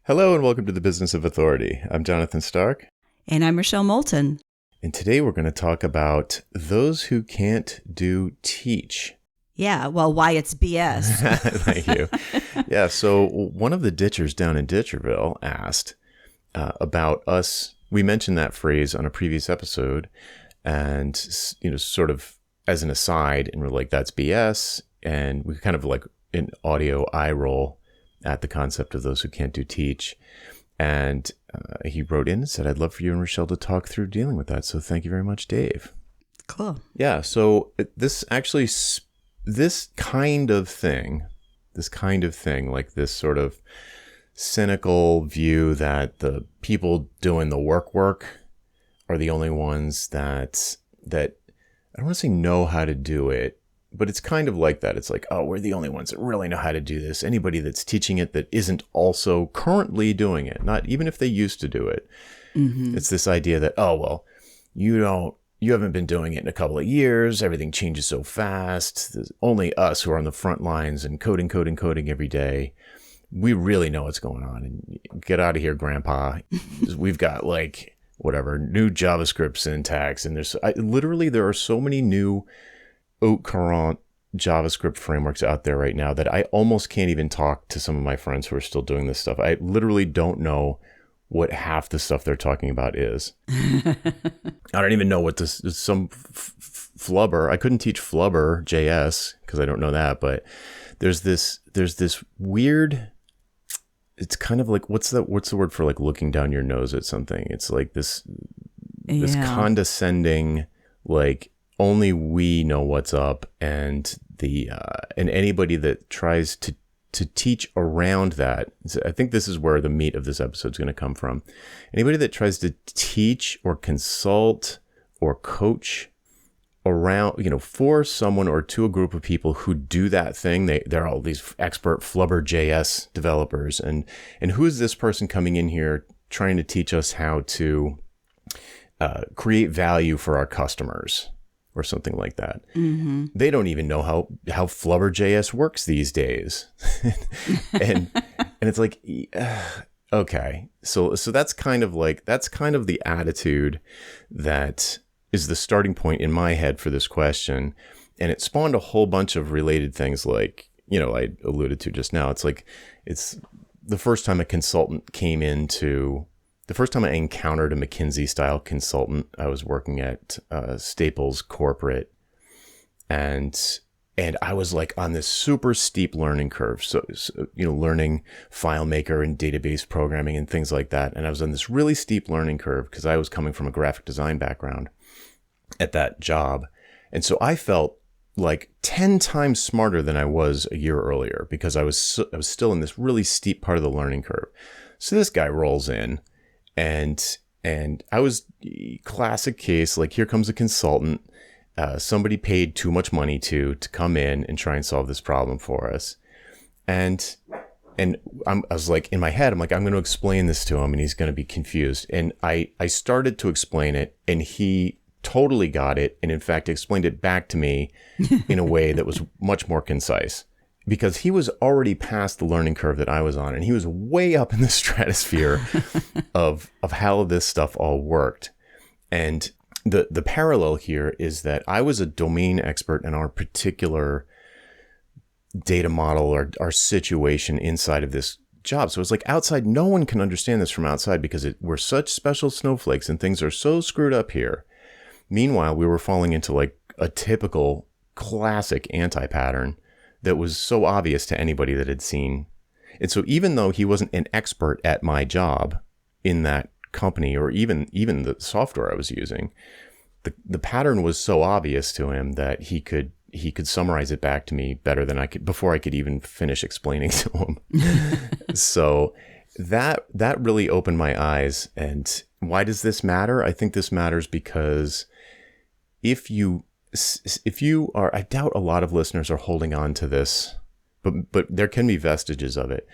Hello and welcome to the Business of Authority. I'm Jonathan Stark. And I'm Rochelle Moulton. And today we're going to talk about those who can't do teach. Yeah, well, why it's BS. Thank you. Yeah, so one of the ditchers down in Ditcherville asked about us. We mentioned that phrase on a previous episode and, sort of as an aside, and we're like, that's BS. And we kind of like an audio eye roll at the concept of those who can't do teach. And he wrote in and said, I'd love for you and Rochelle to talk through dealing with that. So thank you very much, Dave. Cool. Yeah. So this kind of thing, like this sort of cynical view that the people doing the work are the only ones that I don't want to say know how to do it, but it's kind of like that. It's like, oh, we're the only ones that really know how to do this. Anybody that's teaching it that isn't also currently doing it, not even if they used to do it. Mm-hmm. It's this idea that, oh, well, you haven't been doing it in a couple of years. Everything changes so fast. There's only us who are on the front lines and coding every day. We really know what's going on. And get out of here, Grandpa. We've got new JavaScript syntax. And there are so many new haute current JavaScript frameworks out there right now that I almost can't even talk to some of my friends who are still doing this stuff. I literally don't know what half the stuff they're talking about is. I don't even know what some Flubber. I couldn't teach Flubber JS because I don't know that, but there's this weird, it's kind of like, what's the word for like looking down your nose at something? It's like this condescending, like, only we know what's up, and anybody that tries to teach around that. I think this is where the meat of this episode is going to come from. Anybody that tries to teach or consult or coach around, for someone or to a group of people who do that thing, they're all these expert Flubber JS developers, and who is this person coming in here trying to teach us how to create value for our customers? Or something like that. Mm-hmm. They don't even know how Flubber JS works these days, and it's like, okay, so that's kind of the attitude that is the starting point in my head for this question, and it spawned a whole bunch of related things, like I alluded to just now. It's like it's the first time a consultant came into. The first time I encountered a McKinsey-style consultant, I was working at Staples Corporate, and I was like on this super steep learning curve. So learning FileMaker and database programming and things like that. And I was on this really steep learning curve because I was coming from a graphic design background at that job, and so I felt like 10 times smarter than I was a year earlier because I was still in this really steep part of the learning curve. So this guy rolls in. And I was classic case, like, here comes a consultant. Somebody paid too much money to come in and try and solve this problem for us. And I was like, in my head, I'm like, I'm going to explain this to him and he's going to be confused. And I started to explain it and he totally got it. And in fact, explained it back to me in a way that was much more concise. Because he was already past the learning curve that I was on, and he was way up in the stratosphere of how this stuff all worked. And the parallel here is that I was a domain expert in our particular data model or our situation inside of this job. So it's like outside, no one can understand this from outside because we're such special snowflakes and things are so screwed up here. Meanwhile, we were falling into like a typical classic anti-pattern that was so obvious to anybody that had seen. And so even though he wasn't an expert at my job in that company or even the software I was using, the pattern was so obvious to him that he could summarize it back to me better than I could before I could even finish explaining to him. So that really opened my eyes. And why does this matter? I think this matters because if you are, I doubt a lot of listeners are holding on to this, but there can be vestiges of it.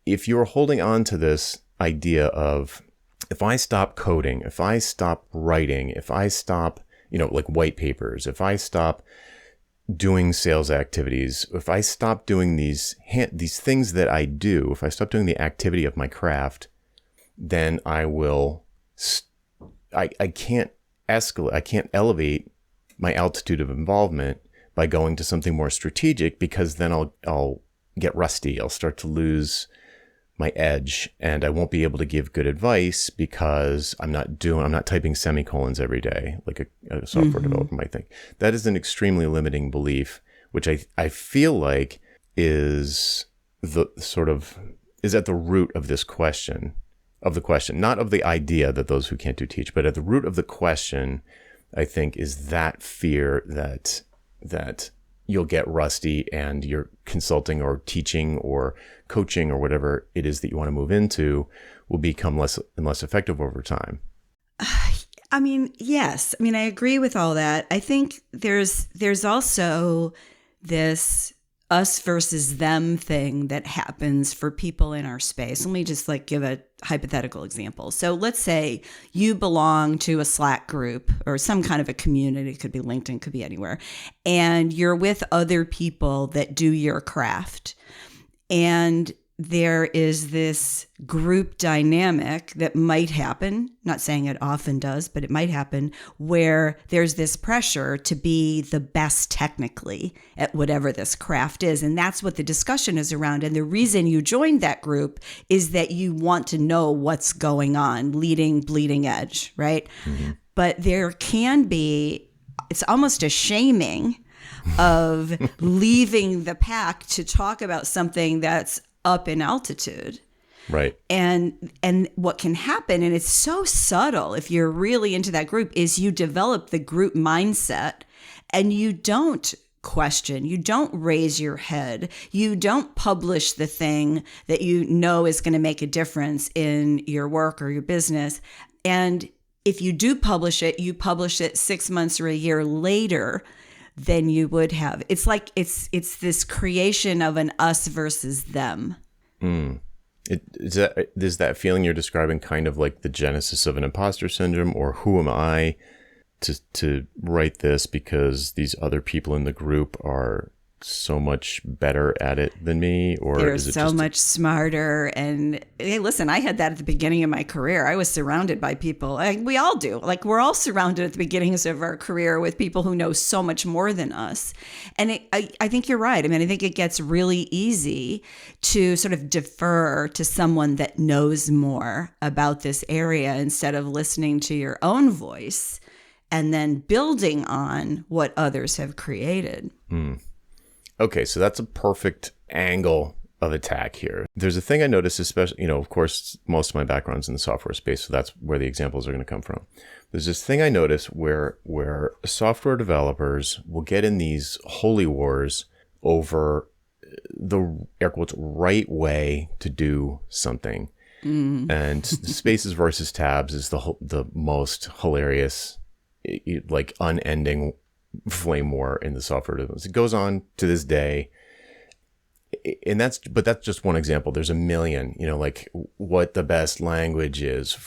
If you're holding on to this idea of, if I stop coding, if I stop writing, if I stop, like white papers, if I stop doing sales activities, if I stop doing these things that I do, if I stop doing the activity of my craft, then I will, I can't escalate, I can't elevate my altitude of involvement by going to something more strategic, because then I'll get rusty. I'll start to lose my edge, and I won't be able to give good advice because I'm not typing semicolons every day like a software developer might think. That is an extremely limiting belief, which I feel like is at the root of this question, not of the idea that those who can't do teach, but at the root of the question, I think, is that fear that you'll get rusty and your consulting or teaching or coaching or whatever it is that you want to move into will become less and less effective over time. I mean, yes. I mean, I agree with all that. I think there's also this us versus them thing that happens for people in our space. Let me just give a hypothetical example. So let's say you belong to a Slack group or some kind of a community. It could be LinkedIn, could be anywhere. And you're with other people that do your craft. And there is this group dynamic that might happen, not saying it often does, but it might happen, where there's this pressure to be the best technically at whatever this craft is. And that's what the discussion is around. And the reason you joined that group is that you want to know what's going on, leading, bleeding edge, right? Mm-hmm. But there can be, it's almost a shaming of leaving the pack to talk about something that's up in altitude. Right. And what can happen, and it's so subtle if you're really into that group, is you develop the group mindset and you don't question, you don't raise your head, you don't publish the thing that you know is going to make a difference in your work or your business. And if you do publish it, you publish it 6 months or a year later than you would have. It's like it's this creation of an us versus them. Is that feeling you're describing kind of like the genesis of an imposter syndrome, or who am I to write this because these other people in the group are so much better at it than me, or they're is it so much smarter? And hey, listen, I had that at the beginning of my career. I was surrounded by people, we all do, we're all surrounded at the beginnings of our career with people who know so much more than us. And I think you're right. I mean, I think it gets really easy to sort of defer to someone that knows more about this area instead of listening to your own voice and then building on what others have created. Okay, so that's a perfect angle of attack here. There's a thing I noticed, especially, of course, most of my background's in the software space, so that's where the examples are going to come from. There's this thing I noticed where software developers will get in these holy wars over the, air quotes, right way to do something. And spaces versus tabs is the most hilarious, unending flame war in the software business. It goes on to this day, and that's just one example. There's a million, what the best language is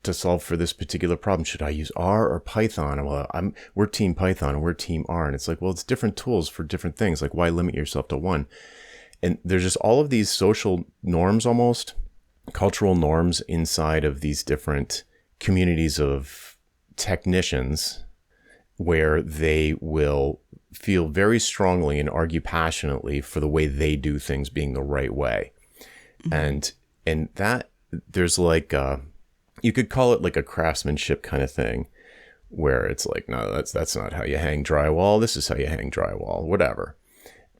to solve for this particular problem. Should I use R or Python? Well, we're team Python and we're team R, and it's it's different tools for different things. Why limit yourself to one? And there's just all of these social norms, almost cultural norms inside of these different communities of technicians, where they will feel very strongly and argue passionately for the way they do things being the right way. Mm-hmm. And that there's you could call it a craftsmanship kind of thing, where it's no, that's not how you hang drywall. This is how you hang drywall, whatever.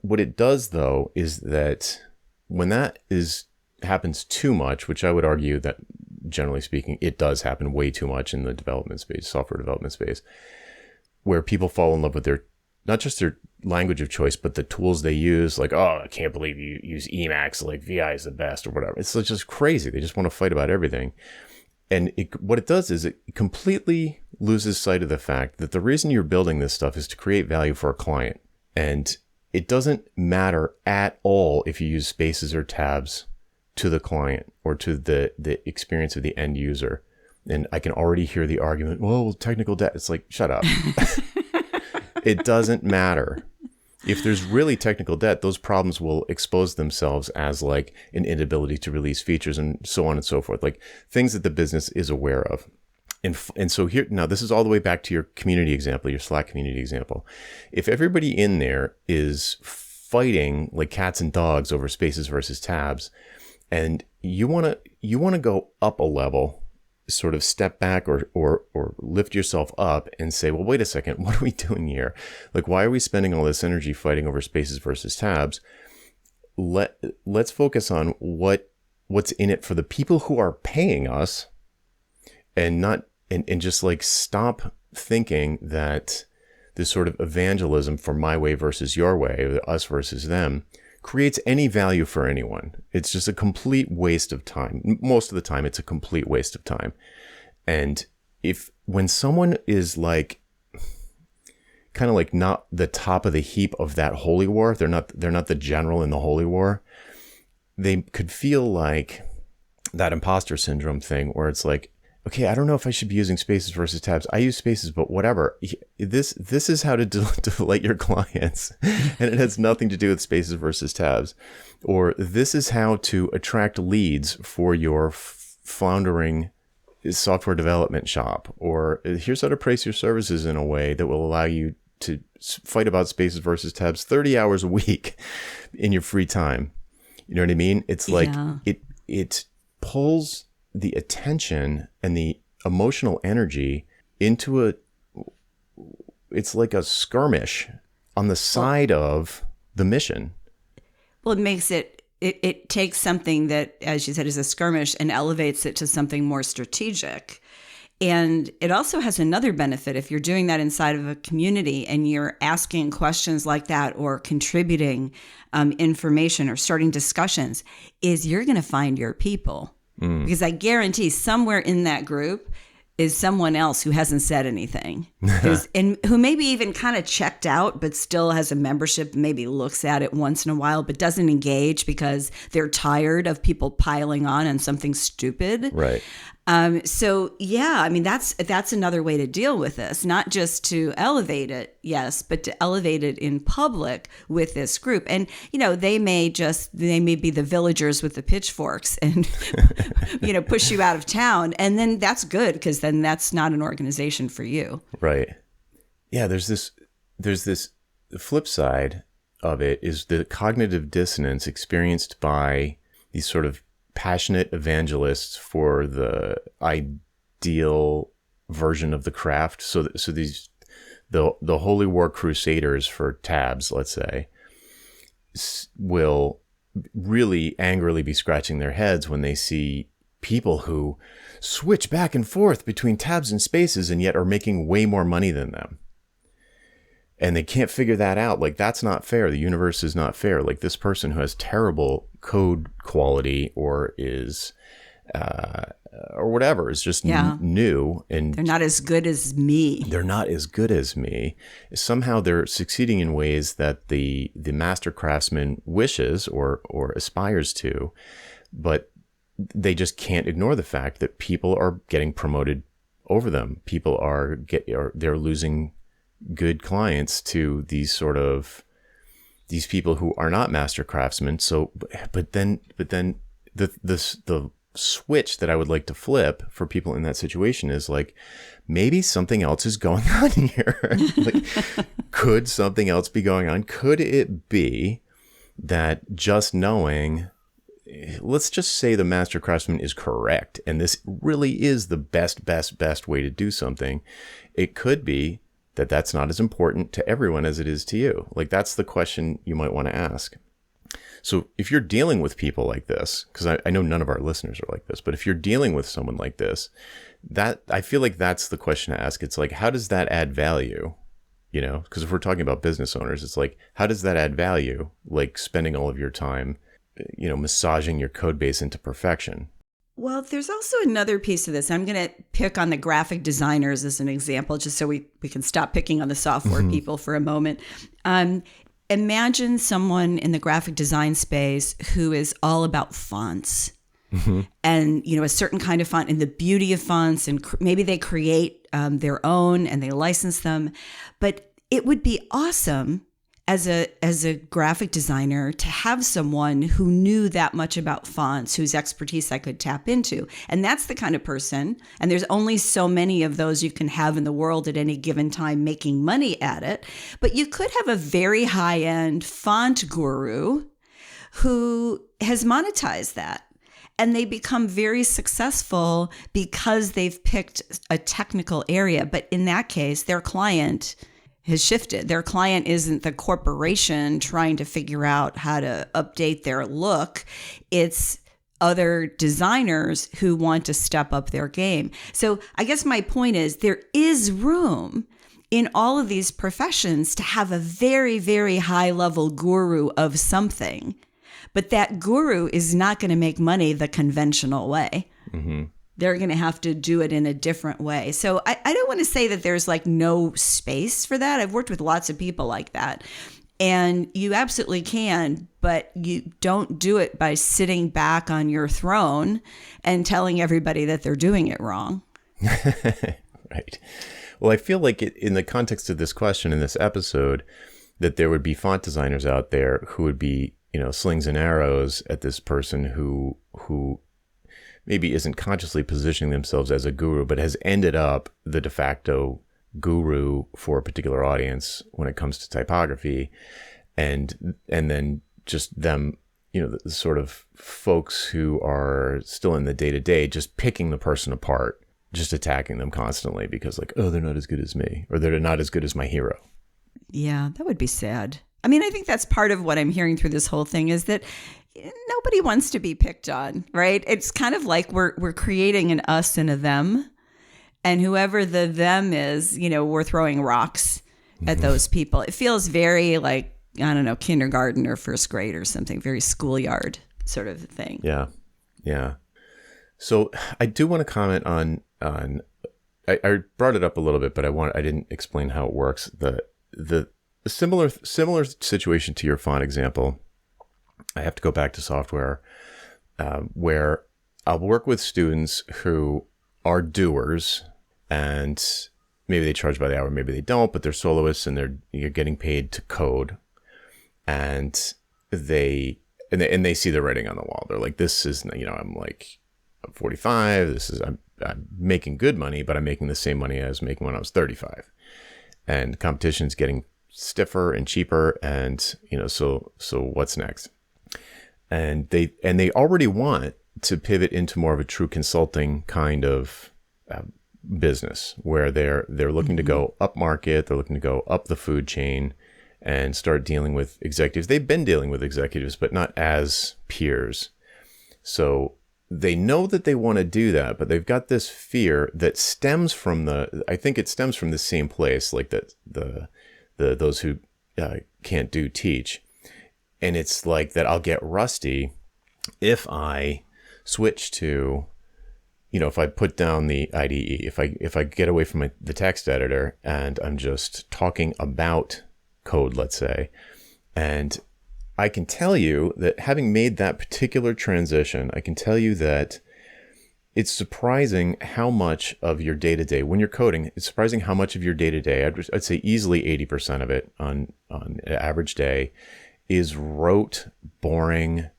What it does, though, is that when that happens too much, which I would argue that generally speaking, it does happen way too much in the development space, software development space, where people fall in love with not just their language of choice, but the tools they use. Oh, I can't believe you use Emacs, VI is the best, or whatever. It's just crazy. They just want to fight about everything. And what it does is it completely loses sight of the fact that the reason you're building this stuff is to create value for a client. And it doesn't matter at all if you use spaces or tabs to the client or to the experience of the end user. And I can already hear the argument, well, technical debt. It's shut up. It doesn't matter. If there's really technical debt, those problems will expose themselves as like an inability to release features and so on and so forth, like things that the business is aware of. And so here, now this is all the way back to your community example, your Slack community example. If everybody in there is fighting like cats and dogs over spaces versus tabs, and you want to go up a level, sort of step back or lift yourself up and say, well, wait a second, what are we doing here? Like, why are we spending all this energy fighting over spaces versus tabs? Let's focus on what's in it for the people who are paying us, and not and just like stop thinking that this sort of evangelism for my way versus your way, or us versus them, creates any value for anyone. It's just a complete waste of time. Most of the time, it's a complete waste of time. And when someone is like, kind of like not the top of the heap of that holy war, they're not the general in the holy war, they could feel like that imposter syndrome thing where it's like, okay, I don't know if I should be using spaces versus tabs. I use spaces, but whatever. This is how to delight your clients, and it has nothing to do with spaces versus tabs. Or this is how to attract leads for your floundering software development shop. Or here's how to price your services in a way that will allow you to fight about spaces versus tabs 30 hours a week in your free time. You know what I mean? It's like it pulls the attention and the emotional energy into it's like a skirmish on the side of the mission. Well, it makes it takes something that, as you said, is a skirmish and elevates it to something more strategic. And it also has another benefit if you're doing that inside of a community and you're asking questions like that or contributing information or starting discussions, is you're going to find your people. Because I guarantee somewhere in that group is someone else who hasn't said anything, and who maybe even kind of checked out, but still has a membership, maybe looks at it once in a while, but doesn't engage because they're tired of people piling on something stupid. Right. So yeah, I mean, that's another way to deal with this, not just to elevate it, yes, but to elevate it in public with this group. And, you know, they may be the villagers with the pitchforks and, you know, push you out of town. And then that's good, because then that's not an organization for you. Right. Yeah. There's this, the flip side of it is the cognitive dissonance experienced by these sort of passionate evangelists for the ideal version of the craft. So these the Holy War Crusaders for tabs, let's say, will really angrily be scratching their heads when they see people who switch back and forth between tabs and spaces and yet are making way more money than them. And they can't figure that out. Like, that's not fair. The universe is not fair. Like, this person who has terrible code quality or is, or whatever, is just new. And they're not as good as me. They're not as good as me. Somehow they're succeeding in ways that the master craftsman wishes or aspires to, but they just can't ignore the fact that people are getting promoted over them. People they're losing good clients to these people who are not master craftsmen. So, but then the switch that I would like to flip for people in that situation is like, maybe something else is going on here. Like, could something else be going on? Could it be that just knowing, let's just say the master craftsman is correct, and this really is the best way to do something. It could be that that's not as important to everyone as it is to you. Like, that's the question you might want to ask. So if you're dealing with people like this, because I know none of our listeners are like this, but if you're dealing with someone like this, that I feel like that's the question to ask. It's like, how does that add value? You know, because if we're talking about business owners, it's like, how does that add value? Like spending all of your time, you know, massaging your code base into perfection. Well, there's also another piece of this. I'm going to pick on the graphic designers as an example, just so we can stop picking on the software people for a moment. Imagine someone in the graphic design space who is all about fonts and, you know, a certain kind of font and the beauty of fonts, and maybe they create their own and they license them. But it would be awesome as a graphic designer to have someone who knew that much about fonts, whose expertise I could tap into. And that's the kind of person, and there's only so many of those you can have in the world at any given time making money at it. But you could have a very high-end font guru who has monetized that. And they become very successful because they've picked a technical area. But in that case, their client has shifted. Their client isn't the corporation trying to figure out how to update their look. It's other designers who want to step up their game. So I guess my point is there is room in all of these professions to have a very, very high level guru of something. But that guru is not going to make money the conventional way. Mm-hmm. They're going to have to do it in a different way. So I don't want to say that there's like no space for that. I've worked with lots of people like that. And you absolutely can, but you don't do it by sitting back on your throne and telling everybody that they're doing it wrong. Right. Well, I feel like in the context of this question in this episode, that there would be font designers out there who would be, slings and arrows at this person who maybe isn't consciously positioning themselves as a guru, but has ended up the de facto guru for a particular audience when it comes to typography. And then just them, the sort of folks who are still in the day-to-day, just picking the person apart, just attacking them constantly because like, oh, they're not as good as me, or they're not as good as my hero. Yeah, that would be sad. I mean, I think that's part of what I'm hearing through this whole thing is that nobody wants to be picked on, right? It's kind of like we're creating an us and a them, and whoever the them is, we're throwing rocks at those people. It feels very like, I don't know, kindergarten or first grade or something, very schoolyard sort of thing. Yeah. Yeah. So I do want to comment on I brought it up a little bit, but I didn't explain how it works. The similar situation to your font example. I have to go back to software, where I'll work with students who are doers, and maybe they charge by the hour, maybe they don't, but they're soloists and you're getting paid to code, and they see the writing on the wall. They're like, this is, I'm like, I'm 45. I'm making good money, but I'm making the same money I was making when I was 35, and competition's getting stiffer and cheaper, and so what's next? And they already want to pivot into more of a true consulting kind of business where they're looking to go up market, they're looking to go up the food chain and start dealing with executives. They've been dealing with executives, but not as peers. So they know that they want to do that, but they've got this fear that stems from I think it stems from the same place, like that those who can't teach. And it's like that I'll get rusty if I switch to, if I put down the IDE, if I get away from the text editor and I'm just talking about code, let's say, and I can tell you that having made that particular transition, I can tell you that it's surprising how much of your day-to-day, when you're coding, it's surprising how much of your day-to-day, I'd say easily 80% of it on an average day, is rote, boring,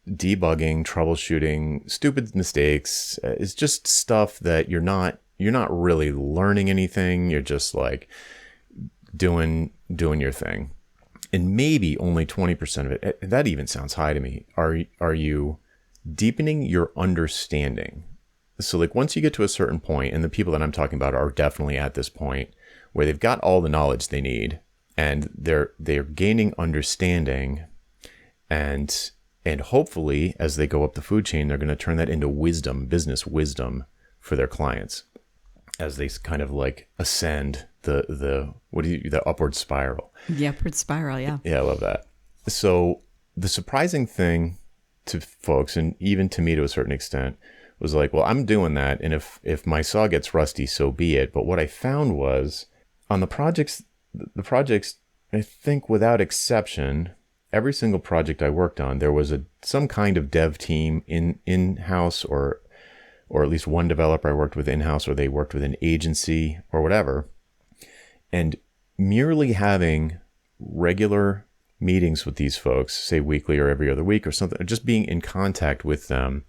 debugging, troubleshooting, stupid mistakes. It's just stuff that you're not really learning anything. You're just like doing your thing. And maybe only 20% of it, that even sounds high to me, are you deepening your understanding. So like once you get to a certain point, and the people that I'm talking about are definitely at this point where they've got all the knowledge they need, and they're gaining understanding, and hopefully as they go up the food chain, they're going to turn that into wisdom, business wisdom for their clients as they kind of like ascend the upward spiral. The upward spiral, yeah. Yeah, I love that. So the surprising thing to folks, and even to me to a certain extent, was like, well, I'm doing that, and if my saw gets rusty, so be it. But what I found was on the projects, I think without exception, every single project I worked on, there was some kind of dev team in-house, or at least one developer I worked with in-house, or they worked with an agency or whatever. And merely having regular meetings with these folks, say weekly or every other week or something, just being in contact with them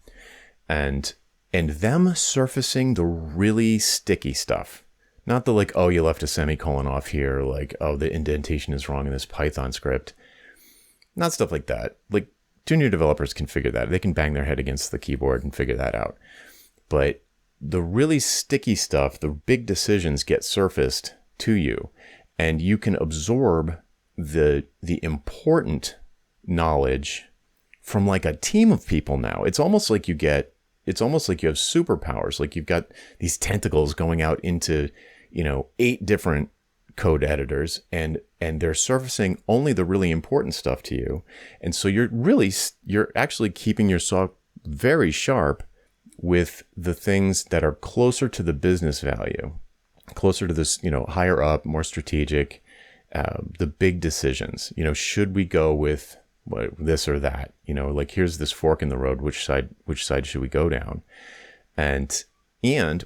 and them surfacing the really sticky stuff. Not the like, oh, you left a semicolon off here, like, oh, the indentation is wrong in this Python script. Not stuff like that. Like, junior developers can figure that. They can bang their head against the keyboard and figure that out. But the really sticky stuff, the big decisions get surfaced to you, and you can absorb the important knowledge from like a team of people now. It's almost like you have superpowers. Like you've got these tentacles going out into, 8 different code editors, and they're surfacing only the really important stuff to you. And so you're actually keeping yourself very sharp with the things that are closer to the business value, closer to this, higher up, more strategic, the big decisions. Should we go with this or that? Like here's this fork in the road. Which side should we go down? And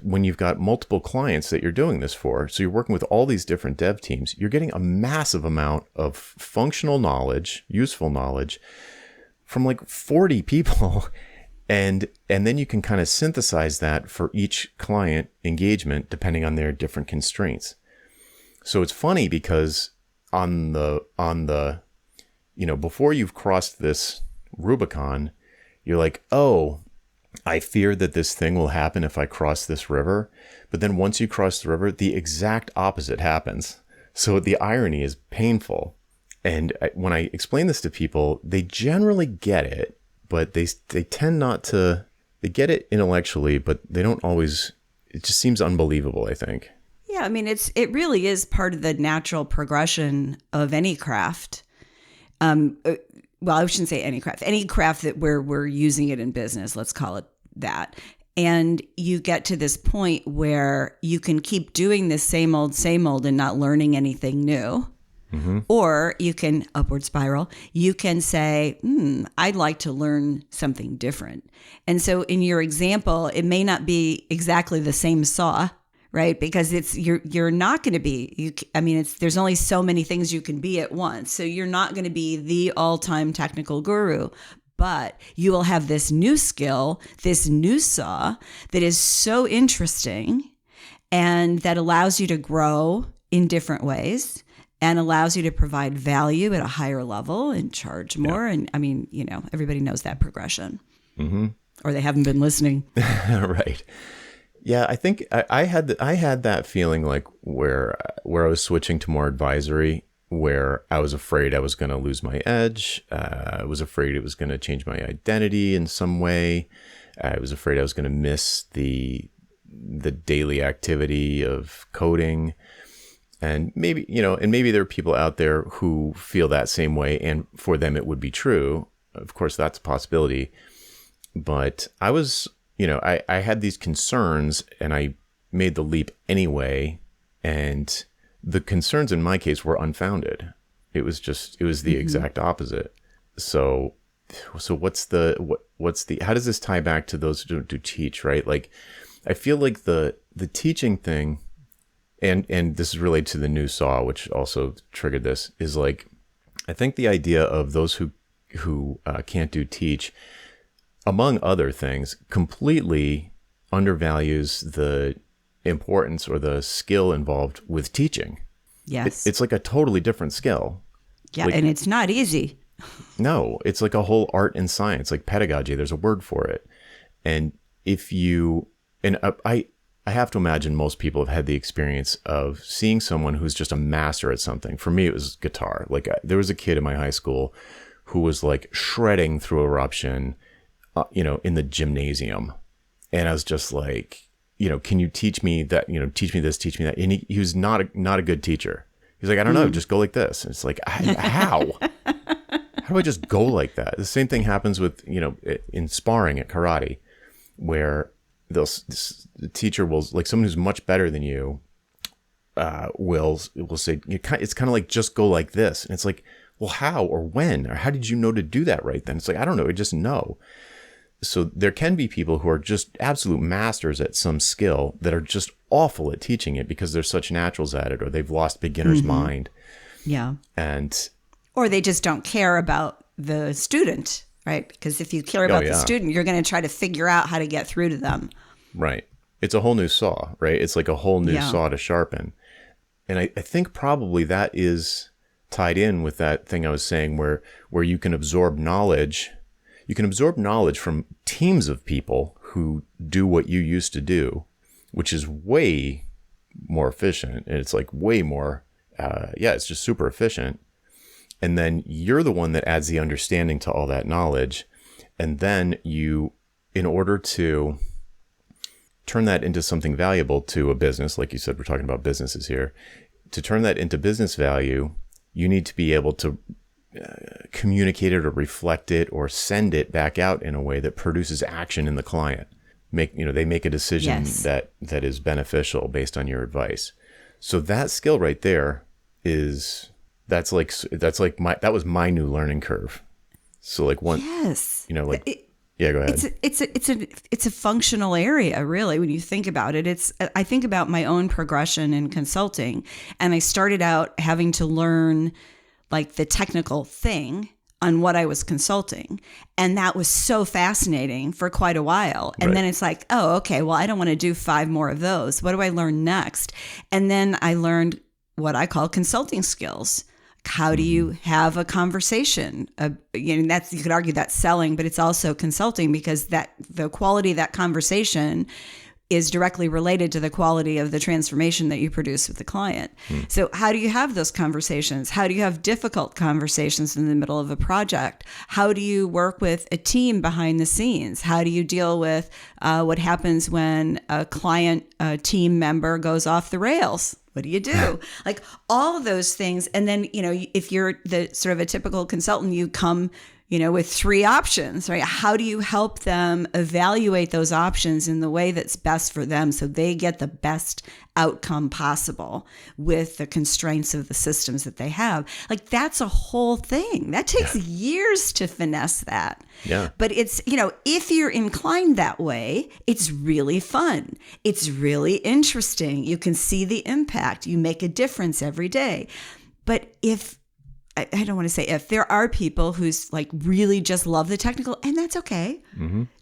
when you've got multiple clients that you're doing this for, so you're working with all these different dev teams, you're getting a massive amount of functional knowledge, useful knowledge from like 40 people. And then you can kind of synthesize that for each client engagement, depending on their different constraints. So it's funny because on the before you've crossed this Rubicon, you're like, oh, I fear that this thing will happen if I cross this river. But then once you cross the river, the exact opposite happens. So the irony is painful. And when I explain this to people, they generally get it, but they tend not to. They get it intellectually, but they don't always. It just seems unbelievable, I think. Yeah, I mean, it really is part of the natural progression of any craft. Well, I shouldn't say any craft that we're using it in business, let's call it that. And you get to this point where you can keep doing this same old and not learning anything new. Mm-hmm. Or you can upward spiral. You can say, I'd like to learn something different. And so in your example, it may not be exactly the same saw, right? Because you're not going to be, there's only so many things you can be at once. So you're not going to be the all-time technical guru, but you will have this new skill, this new saw that is so interesting and that allows you to grow in different ways and allows you to provide value at a higher level and charge more. Yeah. And everybody knows that progression, mm-hmm. Or they haven't been listening. Right. Yeah, I think I had that feeling like where I was switching to more advisory, where I was afraid I was going to lose my edge. I was afraid it was going to change my identity in some way. I was afraid I was going to miss the daily activity of coding. And maybe there are people out there who feel that same way, and for them it would be true. Of course, that's a possibility. But I was, I had these concerns and I made the leap anyway. And the concerns in my case were unfounded. It was the mm-hmm. exact opposite. So what's the, how does this tie back to those who teach, right? Like, I feel like the teaching thing, and this is related to the new saw, which also triggered this, is like, I think the idea of those who can't do teach, among other things, completely undervalues the importance or the skill involved with teaching. Yes. It's like a totally different skill. Yeah, like, and it's not easy. No, it's like a whole art and science, like pedagogy. There's a word for it. And I have to imagine most people have had the experience of seeing someone who's just a master at something. For me, it was guitar. Like there was a kid in my high school who was like shredding through Eruption, in the gymnasium. And I was just like, can you teach me that, teach me this, teach me that. And he was not a good teacher. He's like, I don't know, just go like this. And it's like, how? How do I just go like that? The same thing happens with, in sparring at karate, where the teacher will, like someone who's much better than you, will say, it's kind of like, just go like this. And it's like, well, how or when, or how did you know to do that right then? It's like, I don't know. I just know. So there can be people who are just absolute masters at some skill that are just awful at teaching it because they're such naturals at it, or they've lost beginner's mind. Yeah. And or they just don't care about the student, right? Because if you care about the student, you're going to try to figure out how to get through to them. Right. It's a whole new saw, right? It's like a whole new saw to sharpen. And I think probably that is tied in with that thing I was saying where you can absorb knowledge. You can absorb knowledge from teams of people who do what you used to do, which is way more efficient. And it's like way more, it's just super efficient. And then you're the one that adds the understanding to all that knowledge. And then you, in order to turn that into something valuable to a business, like you said, we're talking about businesses here, to turn that into business value, you need to be able to communicate it or reflect it or send it back out in a way that produces action in the client. They make a decision that is beneficial based on your advice. So that skill right there that was my new learning curve. So like one, go ahead. It's a functional area, really, when you think about it. I think about my own progression in consulting, and I started out having to learn like the technical thing on what I was consulting. And that was so fascinating for quite a while. And then it's like, oh, okay, well, I don't want to do 5 more of those. What do I learn next? And then I learned what I call consulting skills. How do you have a conversation? You could argue that's selling, but it's also consulting, because the quality of that conversation is directly related to the quality of the transformation that you produce with the client. So how do you have those conversations? How do you have difficult conversations in the middle of a project? How do you work with a team behind the scenes? How do you deal with what happens when a client team member goes off the rails? What do you do? Like all of those things. And then, if you're the sort of a typical consultant, you come, with 3 options, right? How do you help them evaluate those options in the way that's best for them so they get the best outcome possible with the constraints of the systems that they have? Like that's a whole thing. That takes years to finesse that. Yeah. But it's, if you're inclined that way, it's really fun. It's really interesting. You can see the impact. You make a difference every day. But I don't want to say if there are people who's like really just love the technical, and that's okay.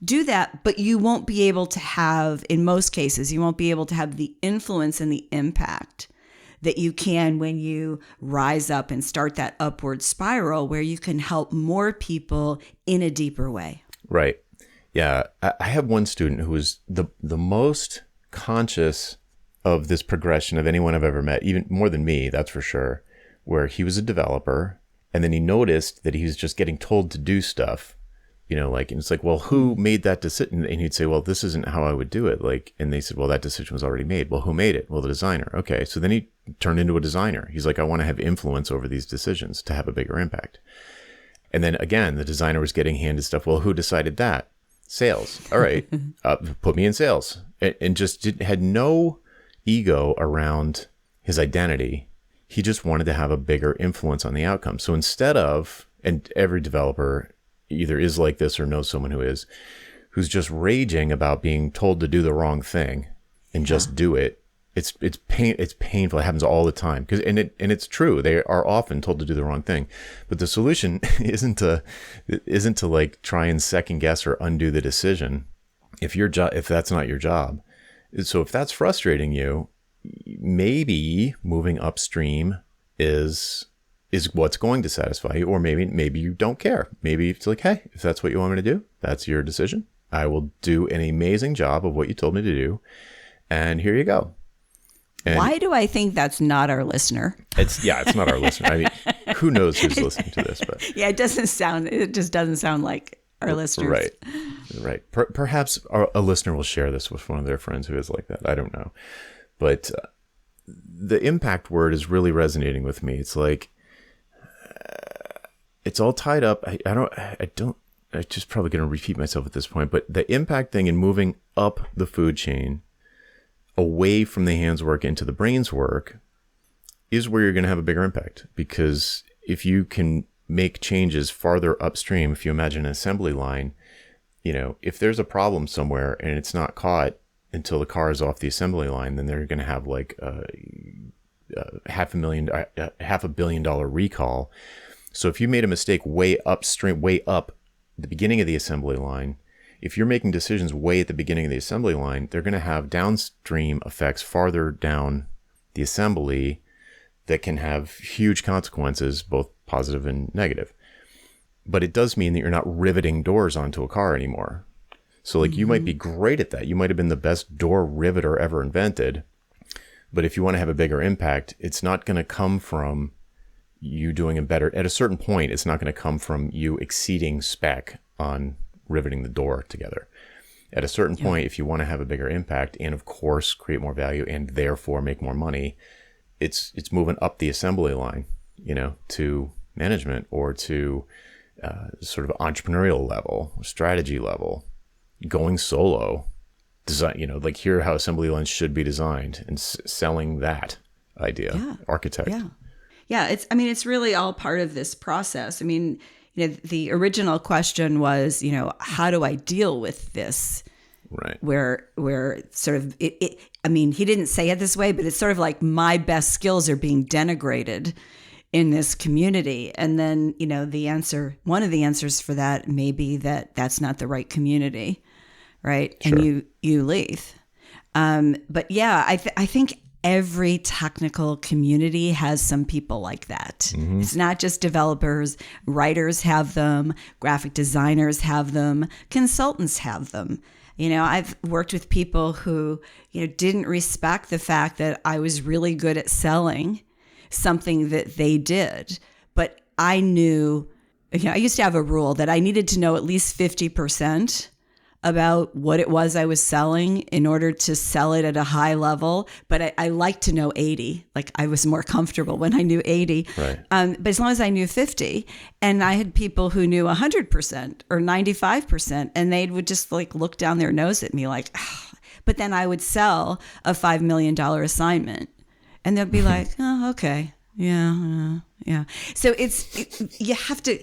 Do that, but you won't be able to have, in most cases, you won't be able to have the influence and the impact that you can when you rise up and start that upward spiral where you can help more people in a deeper way. Right. Yeah. I have one student who is the most conscious of this progression of anyone I've ever met, even more than me, that's for sure, where he was a developer and then he noticed that he was just getting told to do stuff, and it's like, well, who made that decision? And he'd say, well, this isn't how I would do it. And they said, well, that decision was already made. Well, who made it? Well, the designer. Okay. So then he turned into a designer. He's like, I want to have influence over these decisions to have a bigger impact. And then again, the designer was getting handed stuff. Well, who decided that? Sales. All right. Put me in sales. And just had no ego around his identity. He just wanted to have a bigger influence on the outcome. So instead of, and every developer either is like this or knows someone who's just raging about being told to do the wrong thing and just do it. It's painful. It happens all the time. And it's true. They are often told to do the wrong thing. But the solution isn't to like try and second guess or undo the decision if that's not your job. So if that's frustrating you, maybe moving upstream is what's going to satisfy you, or maybe you don't care. Maybe it's like, hey, if that's what you want me to do, that's your decision. I will do an amazing job of what you told me to do, and here you go. And why do I think that's not our listener? It's not our listener. I mean, who knows who's listening to this? But yeah, it just doesn't sound like our listeners. Right. Perhaps a listener will share this with one of their friends who is like that. I don't know. But the impact word is really resonating with me. It's like, it's all tied up. I'm just probably going to repeat myself at this point, but the impact thing in moving up the food chain away from the hands work into the brains work is where you're going to have a bigger impact. Because if you can make changes farther upstream, if you imagine an assembly line, if there's a problem somewhere and it's not caught until the car is off the assembly line, then they're going to have like $500 million recall. So if you made a mistake way up the beginning of the assembly line, if you're making decisions way at the beginning of the assembly line, they're going to have downstream effects farther down the assembly that can have huge consequences, both positive and negative. But it does mean that you're not riveting doors onto a car anymore. So like you might be great at that. You might have been the best door riveter ever invented. But if you want to have a bigger impact, it's not going to come from you doing a better, at a certain point, it's not going to come from you exceeding spec on riveting the door together. At a certain point, if you want to have a bigger impact and of course create more value and therefore make more money, it's moving up the assembly line, to management or to sort of entrepreneurial level, strategy level, going solo, design, like here how assembly lines should be designed and selling that idea, architect. Yeah. It's really all part of this process. I mean, the original question was, how do I deal with this? Right. Where sort of he didn't say it this way, but it's sort of like my best skills are being denigrated in this community. And then, one of the answers for that may be that that's not the right community. Right. Sure. And you leave. But yeah, I think every technical community has some people like that. Mm-hmm. It's not just developers. Writers have them. Graphic designers have them. Consultants have them. I've worked with people who, didn't respect the fact that I was really good at selling something that they did. But I knew, I used to have a rule that I needed to know at least 50% about what it was I was selling in order to sell it at a high level. But I like to know 80. Like I was more comfortable when I knew 80. Right. But as long as I knew 50, and I had people who knew 100% or 95%, and they would just like look down their nose at me like, oh. But then I would sell a $5 million assignment and they'll be like, oh, okay. Yeah. So you have to,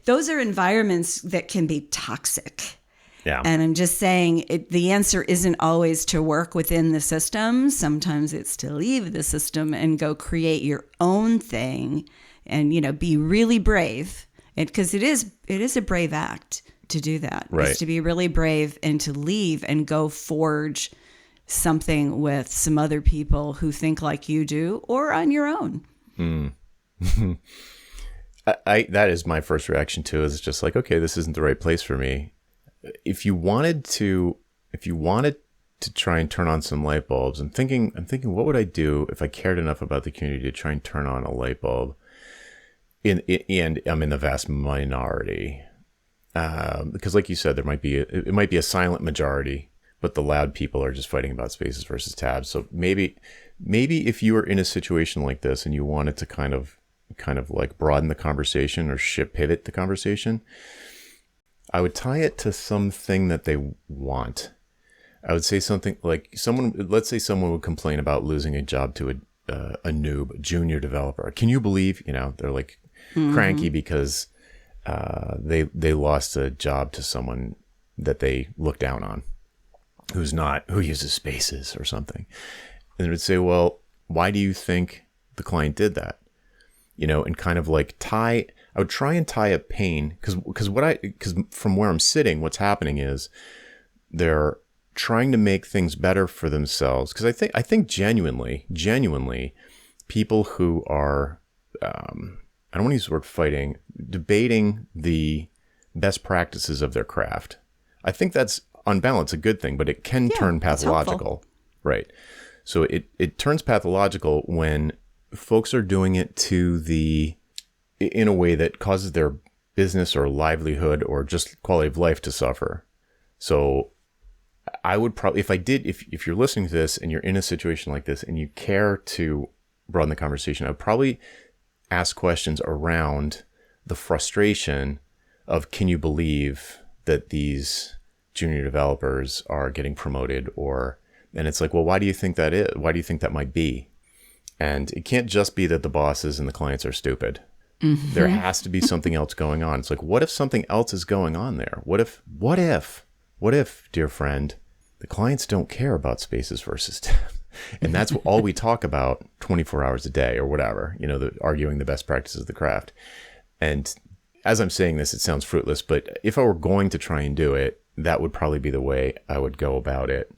those are environments that can be toxic. Yeah. And I'm just saying the answer isn't always to work within the system. Sometimes it's to leave the system and go create your own thing and, be really brave. Because it is a brave act to do that. Right. It's to be really brave and to leave and go forge something with some other people who think like you do or on your own. That is my first reaction too, is just like, okay, this isn't the right place for me. If you wanted to try and turn on some light bulbs, I'm thinking, what would I do if I cared enough about the community to try and turn on a light bulb? And I'm in the vast minority, because like you said, it might be a silent majority, but the loud people are just fighting about spaces versus tabs. So maybe if you were in a situation like this and you wanted to kind of like broaden the conversation or pivot the conversation, I would tie it to something that they want. I would say something like let's say someone would complain about losing a job to a noob, junior developer. Can you believe, they're like cranky because they lost a job to someone that they look down on, who uses spaces or something. And they would say, well, why do you think the client did that? And kind of like I would try and tie up pain because from where I'm sitting, what's happening is they're trying to make things better for themselves. Because I think genuinely, people who are, I don't want to use the word fighting, debating the best practices of their craft. I think that's on balance a good thing, but it can turn pathological, right? So it turns pathological when folks are doing it in a way that causes their business or livelihood or just quality of life to suffer. So I would probably, if you're listening to this and you're in a situation like this and you care to broaden the conversation, I would probably ask questions around the frustration of, can you believe that these junior developers are getting promoted? And it's like, well, why do you think that is? Why do you think that might be? And it can't just be that the bosses and the clients are stupid. Mm-hmm. There has to be something else going on. It's like, what if something else is going on there? What if, dear friend, the clients don't care about spaces versus tabs. And that's all we talk about 24 hours a day or whatever, arguing the best practices of the craft. And as I'm saying this, it sounds fruitless, but if I were going to try and do it, that would probably be the way I would go about it.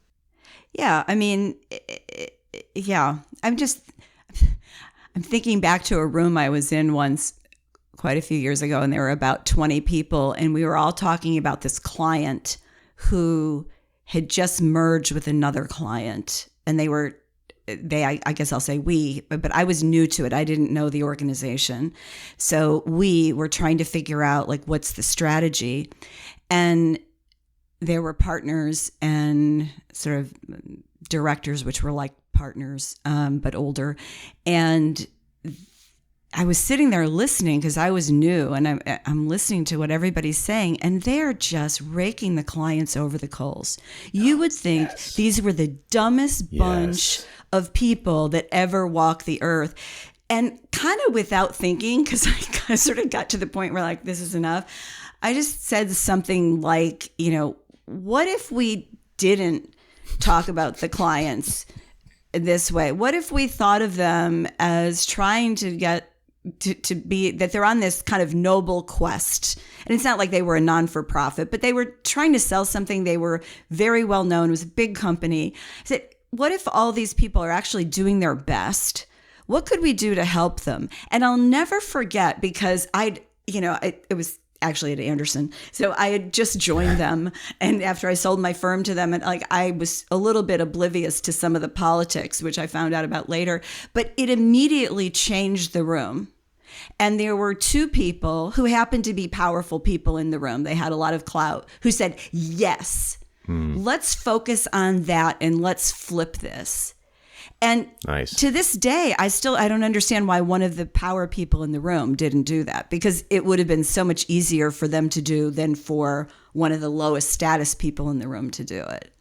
Yeah. I mean, yeah, I'm thinking back to a room I was in once quite a few years ago, and there were about 20 people, and we were all talking about this client who had just merged with another client, and I guess I'll say we, but I was new to it. I didn't know the organization. So we were trying to figure out like, what's the strategy? And there were partners and sort of directors, which were like partners, but older. And I was sitting there listening because I was new, and I'm listening to what everybody's saying, and they're just raking the clients over the coals. You would think these were the dumbest bunch of people that ever walked the earth. And kind of without thinking, because I sort of got to the point where like, this is enough. I just said something like, what if we didn't talk about the clients this way? What if we thought of them as trying to get to be that they're on this kind of noble quest? And it's not like they were a non-for-profit, but they were trying to sell something. They were very well known. It was a big company. I said, what if all these people are actually doing their best? What could we do to help them? And I'll never forget, because it was actually at Anderson. So I had just joined them. And after I sold my firm to them, and like, I was a little bit oblivious to some of the politics, which I found out about later, but it immediately changed the room. And there were two people who happened to be powerful people in the room. They had a lot of clout, who said, yes, let's focus on that and let's flip this. And to this day, I don't understand why one of the power people in the room didn't do that, because it would have been so much easier for them to do than for one of the lowest status people in the room to do it.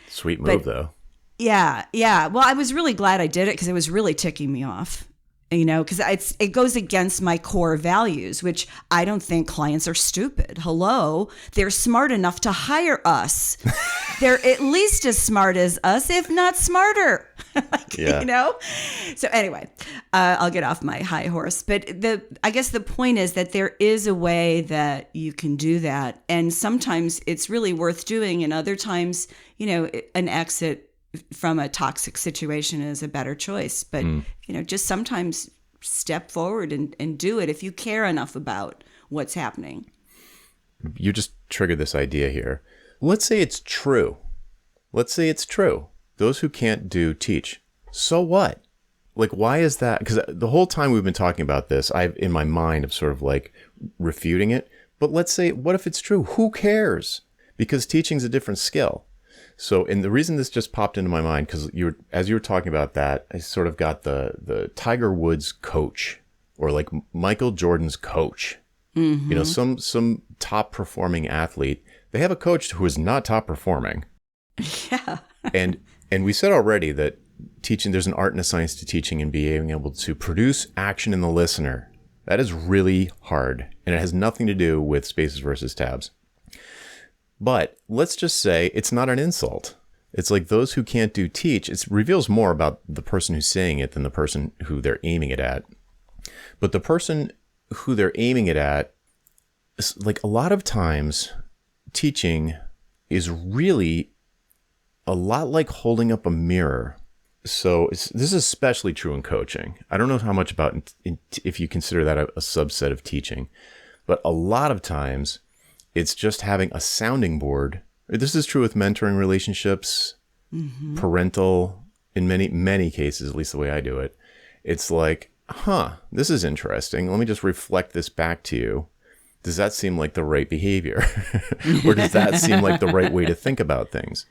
Sweet move, though. Yeah. Yeah. Well, I was really glad I did it, because it was really ticking me off. Because it goes against my core values, which I don't think clients are stupid. Hello, they're smart enough to hire us. They're at least as smart as us, if not smarter. So anyway, I'll get off my high horse. But I guess the point is that there is a way that you can do that, and sometimes it's really worth doing, and other times, an exit from a toxic situation is a better choice. But, just sometimes step forward and do it if you care enough about what's happening. You just triggered this idea here. Let's say it's true. Those who can't do teach. So what? Like, why is that? Because the whole time we've been talking about this, in my mind, I'm sort of like refuting it. But let's say, what if it's true? Who cares? Because teaching's a different skill. So, and the reason this just popped into my mind, because as you were talking about that, I sort of got the Tiger Woods coach, or like Michael Jordan's coach. Mm-hmm. Some top performing athlete, they have a coach who is not top performing. Yeah. and we said already that teaching, there's an art and a science to teaching, and being able to produce action in the listener. That is really hard, and it has nothing to do with spaces versus tabs. But let's just say it's not an insult. It's like those who can't do teach. It reveals more about the person who's saying it than the person who they're aiming it at. But the person who they're aiming it at, like a lot of times, teaching is really a lot like holding up a mirror. So this is especially true in coaching. I don't know how much about if you consider that a subset of teaching, but a lot of times, it's just having a sounding board. This is true with mentoring relationships, parental, in many, many cases, at least the way I do it. It's like, this is interesting. Let me just reflect this back to you. Does that seem like the right behavior? Or does that seem like the right way to think about things?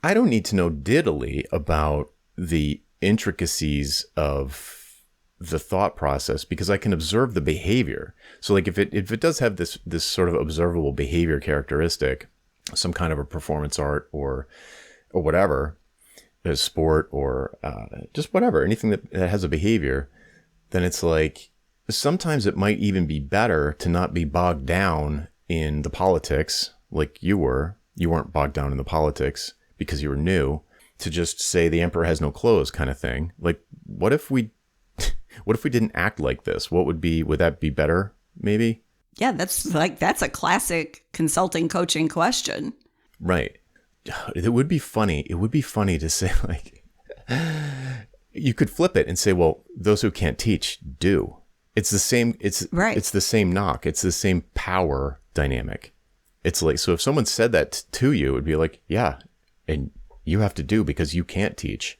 I don't need to know diddly about the intricacies of the thought process, because I can observe the behavior. So like if it does have this sort of observable behavior characteristic, some kind of a performance art or whatever, a sport or just whatever, anything that has a behavior, then it's like sometimes it might even be better to not be bogged down in the politics like you were. You weren't bogged down in the politics. because you were new, to just say the emperor has no clothes kind of thing. Like, what if we didn't act like this? Would that be better? Maybe? Yeah, that's a classic consulting coaching question. Right. It would be funny. It would be funny to say, like, you could flip it and say, well, those who can't teach do. It's the same. Right. It's the same knock. It's the same power dynamic. It's like, so if someone said that to you, it'd be like, yeah, and you have to do because you can't teach.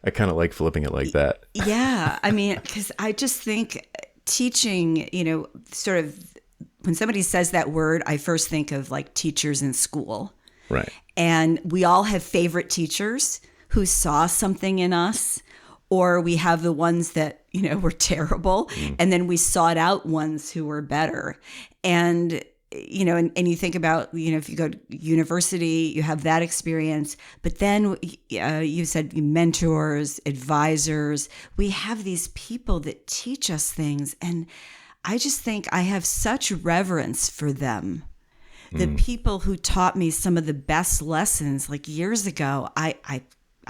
I kind of like flipping it like that. Yeah. I mean, because I just think teaching, sort of when somebody says that word, I first think of like teachers in school. Right. And we all have favorite teachers who saw something in us, or we have the ones that, were terrible. And then we sought out ones who were better. And, and you think about, if you go to university, you have that experience. But then you said mentors, advisors. We have these people that teach us things. And I just think I have such reverence for them. The people who taught me some of the best lessons, like years ago, I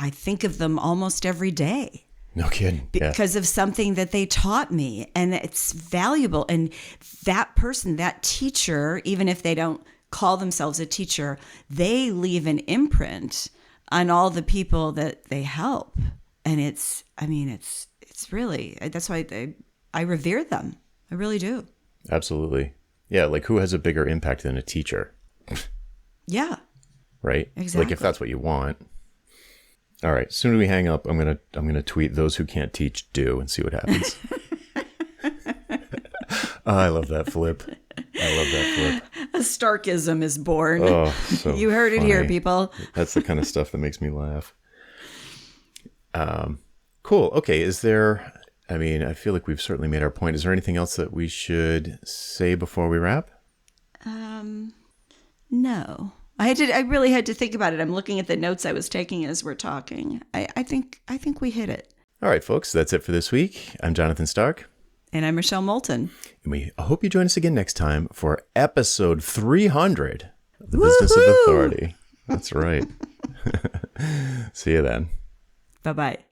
think of them almost every day. No kidding. Because of something that they taught me, and it's valuable. And that person, that teacher, even if they don't call themselves a teacher, they leave an imprint on all the people that they help. And it's really, that's why I revere them. I really do. Absolutely. Yeah. Like, who has a bigger impact than a teacher? Yeah. Right. Exactly. Like, if that's what you want. All right. As soon as we hang up, I'm gonna tweet those who can't teach do and see what happens. I love that flip. A Starkism is born. Oh, so you heard it funny. here, people. That's the kind of stuff that makes me laugh. Cool. Okay. I feel like we've certainly made our point. Is there anything else that we should say before we wrap? No. I really had to think about it. I'm looking at the notes I was taking as we're talking. I think we hit it. All right, folks. That's it for this week. I'm Jonathan Stark. And I'm Michelle Moulton. And we hope you join us again next time for episode 300 of The Business of Authority. That's right. See you then. Bye-bye.